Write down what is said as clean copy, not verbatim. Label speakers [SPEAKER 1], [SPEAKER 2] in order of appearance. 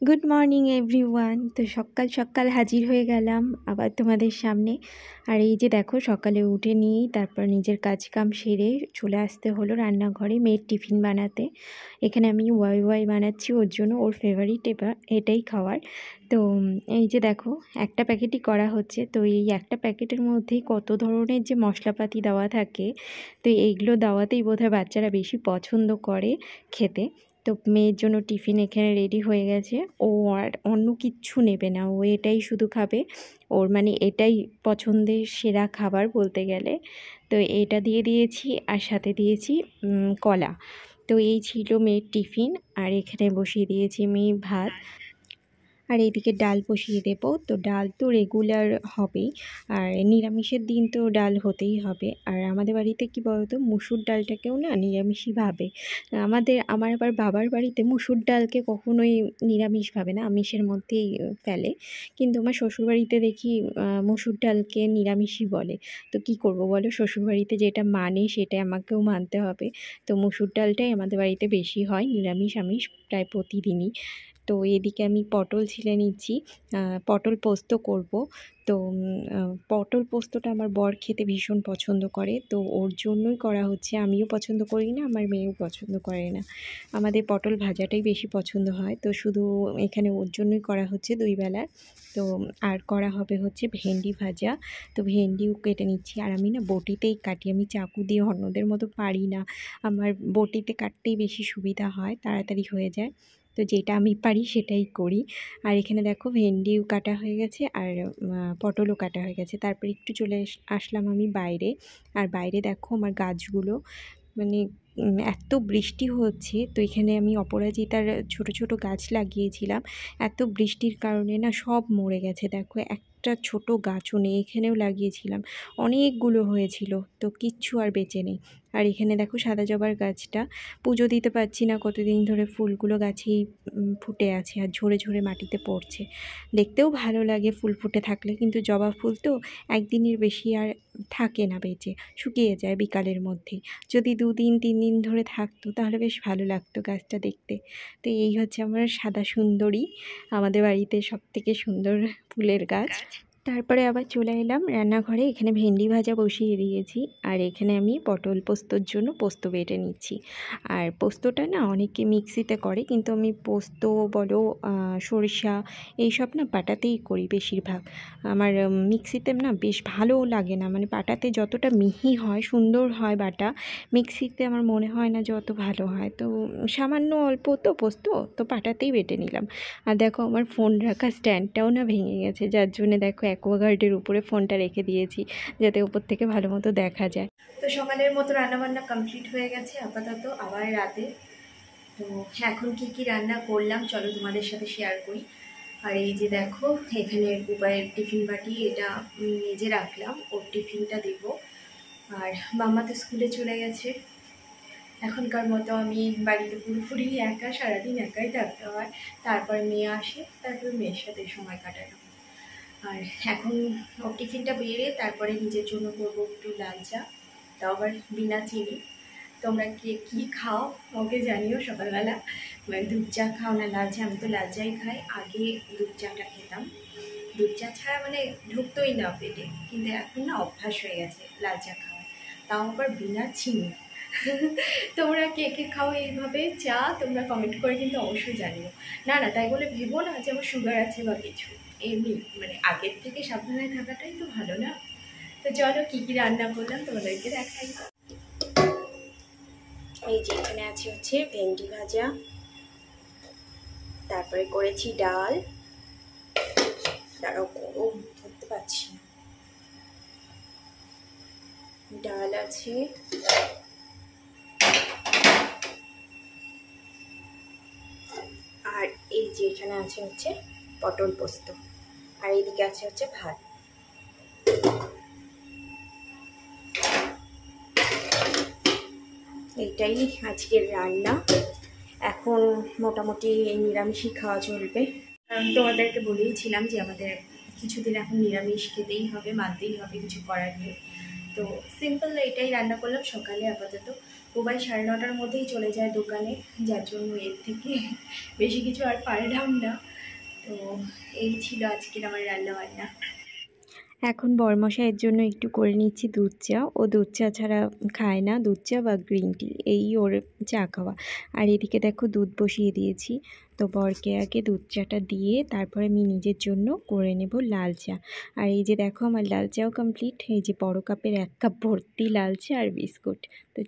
[SPEAKER 1] Good morning everyone. তো সকাল সকাল হাজির হয়ে গেলাম আবার তোমাদের সামনে। আর এই যে দেখো, সকালে উঠে নিয়েই তারপর নিজের কাজ কাম সেরে চলে আসতে হলো রান্নাঘরে মেয়ের টিফিন বানাতে। এখানে আমি ওয়াই ওয়াই বানাচ্ছি ওর জন্য, ওর ফেভারিট এটাই খাওয়ার। তো এই যে দেখো, একটা প্যাকেটই করা হচ্ছে। তো এই একটা প্যাকেটের মধ্যেই কত ধরনের যে মশলাপাতি দেওয়া থাকে, তো এইগুলো দেওয়াতেই বোধহয় বাচ্চারা বেশি পছন্দ করে খেতে। তো মেয়ের জন্য টিফিন এখানে রেডি হয়ে গেছে। ও আর অন্য কিচ্ছু নেবে না, ও এটাই শুধু খাবে। ওর মানে এটাই পছন্দের সেরা খাবার বলতে গেলে। তো এটা দিয়ে দিয়েছি আর সাথে দিয়েছি কলা। তো এই ছিল মেয়ের টিফিন। আর এখানে বসিয়ে দিয়েছি আমি ভাত, আর এইদিকে ডাল বসিয়ে দেবো। তো ডাল তো রেগুলার হবেই, আর নিরামিষের দিন তো ডাল হতেই হবে। আর আমাদের বাড়িতে কি বলতো, মুসুর ডালটাকেও না নিরামিষই ভাবে। আমার আবার বাবার বাড়িতে মুসুর ডালকে কখনোই নিরামিষ ভাবে না, আমিষের মধ্যেই ফেলে। কিন্তু আমার শ্বশুরবাড়িতে দেখি মুসুর ডালকে নিরামিষই বলে। তো কি করব বলো, শ্বশুরবাড়িতে যেটা মানে সেটাই আমাকেও মানতে হবে। তো মুসুর ডালটাই আমাদের বাড়িতে বেশি হয়, নিরামিষ আমিষ প্রায় প্রতিদিনই। তো এদিকে আমি পটল ছিলে নিচ্ছি, পটল পোস্ত করব। তো পটল পোস্তটা আমার বর খেতে ভীষণ পছন্দ করে, তো ওর জন্যই করা হচ্ছে। আমিও পছন্দ করি না, আমার মেয়েও পছন্দ করে না। আমাদের পটল ভাজাটাই বেশি পছন্দ হয়, তো শুধু এখানে ওর জন্যই করা হচ্ছে 2 বেলার। তো আর করা হবে হচ্ছে ভেন্ডি ভাজা। তো ভেন্ডিও কেটে নিচ্ছি, আর আমি না বটিতেই কাটি, আমি চাকু দিয়ে অন্যদের মতো পারি না। আমার বটিতে কাটতেই বেশি সুবিধা হয়, তাড়াতাড়ি হয়ে যায়। তো যেটা আমি পারি সেটাই করি। আর এখানে দেখো ভেন্ডিও কাটা হয়ে গেছে, আর পটলও কাটা হয়ে গেছে। তারপর একটু চলে আসলাম আমি বাইরে। আর বাইরে দেখো আমার গাছগুলো, মানে এত বৃষ্টি হচ্ছে। তো এখানে আমি অপরাজিতার ছোট ছোট গাছ লাগিয়েছিলাম, এত বৃষ্টির কারণে না সব মরে গেছে। দেখো একটা ছোট গাছও নেই, এখানেও লাগিয়েছিলাম অনেকগুলো হয়েছিল, তো কিচ্ছু আর বেঁচে নেই। আর এখানে দেখো সাদা জবার গাছটা পুজো দিতে পারছি না কতদিন ধরে, ফুলগুলো গাছেই ফুটে আছে আর ঝরে ঝরে মাটিতে পড়ছে। দেখতেও ভালো লাগে ফুল ফুটে থাকলে, কিন্তু জবা ফুল তো একদিনের বেশি আর থাকে না বেঁচে, শুকিয়ে যায় বিকালের মধ্যেই। যদি 2 দিন 3 দিন ধরে থাকতো তাহলে বেশ ভালো লাগতো গাছটা দেখতে। তো এই হচ্ছে আমার সাদা সুন্দরী, আমাদের বাড়িতে সবথেকে সুন্দর ফুলের গাছ। তারপরে আবার চলে এলাম রান্নাঘরে, এখানে ভেন্ডি ভাজা বসিয়ে দিয়েছি। আর এখানে আমি পটল পোস্তর জন্য পোস্ত বেটে নিচ্ছি। আর পোস্তটা না অনেকে মিক্সিতে করে, কিন্তু আমি পোস্ত বলো সরিষা এইসব না পাটাতেই করি বেশিরভাগ। আমার মিক্সিতে না বেশ ভালোও লাগে না, মানে পাটাতে যতটা মিহি হয় সুন্দর হয় বাটা, মিক্সিতে আমার মনে হয় না যে অত ভালো হয়। তো সামান্য অল্প তো পোস্ত, তো পাটাতেই বেটে নিলাম। আর দেখো আমার ফোন রাখা স্ট্যান্ডটাও না ভেঙে গেছে, যার জন্য দেখো অ্যাকোয়াগার্ডের উপরে ফোনটা রেখে দিয়েছি, যাতে উপর থেকে ভালো মতো দেখা যায়। তো সকালের মতো রান্নাবান্না কমপ্লিট হয়ে গেছে আপাতত, আবার রাতে। তো এখন কি কি রান্না করলাম চলো তোমাদের সাথে শেয়ার করি। আর এই যে দেখো, এখানে উপায়ের টিফিন বাটি, এটা মেজে রাখলাম, ওর টিফিনটা দেবো। আর মাম্মা তো স্কুলে চলে গেছে। এখনকার মতো আমি বাড়িতে পুরোপুরি একা, সারাদিন একাই থাকতে হয়। তারপর মেয়ে আসে, তারপর মেয়ের সাথে সময় কাটানো। আর এখন ওর টিফিনটা বেরিয়ে তারপরে নিজের জন্য করবো একটু লাল চা, তাও আবার বিনা চিনি। তোমরা কে কী খাও ওকে জানিও সকালবেলা, দুধ চা খাও না লাল চা? আমি তো লাল চাই খাই, আগে দুধ চাটা খেতাম, দুধ চা ছাড়া মানে ঢুকতোই না পেটে। কিন্তু এখন না অভ্যাস হয়ে গেছে লাল চা খাওয়া, তাও আবার বিনা চিনি। তোমরা কে কে খাও এইভাবে চা? তোমরা কমেন্ট করে কিন্তু অবশ্যই জানিও। না না, তাই বলে ভেবো না যে আমার সুগার আছে বা কিছু, এমনি মানে আগের থেকে সাবধানে থাকাটাই তো ভালো না। তো চলো কী কী রান্না করলাম তোমাদেরকে দেখাই। এই যে এখানে আছে হচ্ছে ভেন্ডি ভাজা, তারপরে করেছি ডাল, ডালও গরম ধরতে পারছি না, ডাল আছে, আর এই যে এখানে আছে হচ্ছে পটল পোস্ত, আর এইদিকে আছে হচ্ছে ভাত। এইটাই আজকের রান্না। এখন মোটামুটি নিরামিষই খাওয়া চলবে, কারণ তোমাদেরকে বলেইছিলাম যে আমাদের কিছুদিন এখন নিরামিষ খেতেই হবে, মানতেই হবে, কিছু করার নেই। তো সিম্পল এটাই রান্না করলাম সকালে আপাতত। মোবাইল 9:30টার মধ্যেই চলে যায় দোকানে, যার জন্য এর থেকে বেশি কিছু আর পারলাম না। তো এই ছিল আজকের আমার রান্নাবান্না। এখন বরমশাইয়ের জন্য একটু করে নিচ্ছি দুধ চা। ও দুধ চা ছাড়া খায় না, দুধ চা বা গ্রিন টি এই ওর চা খাওয়া। আর এদিকে দেখো দুধ বসিয়ে দিয়েছি। তো বরকে আগে দুধ চাটা দিয়ে তারপরে আমি নিজের জন্য করে নেব লাল চা। আর এই যে দেখো আমার লাল চাও কমপ্লিট। এই যে বড় কাপের 1 কাপ ভর্তি লাল চা আর বিস্কুট। তো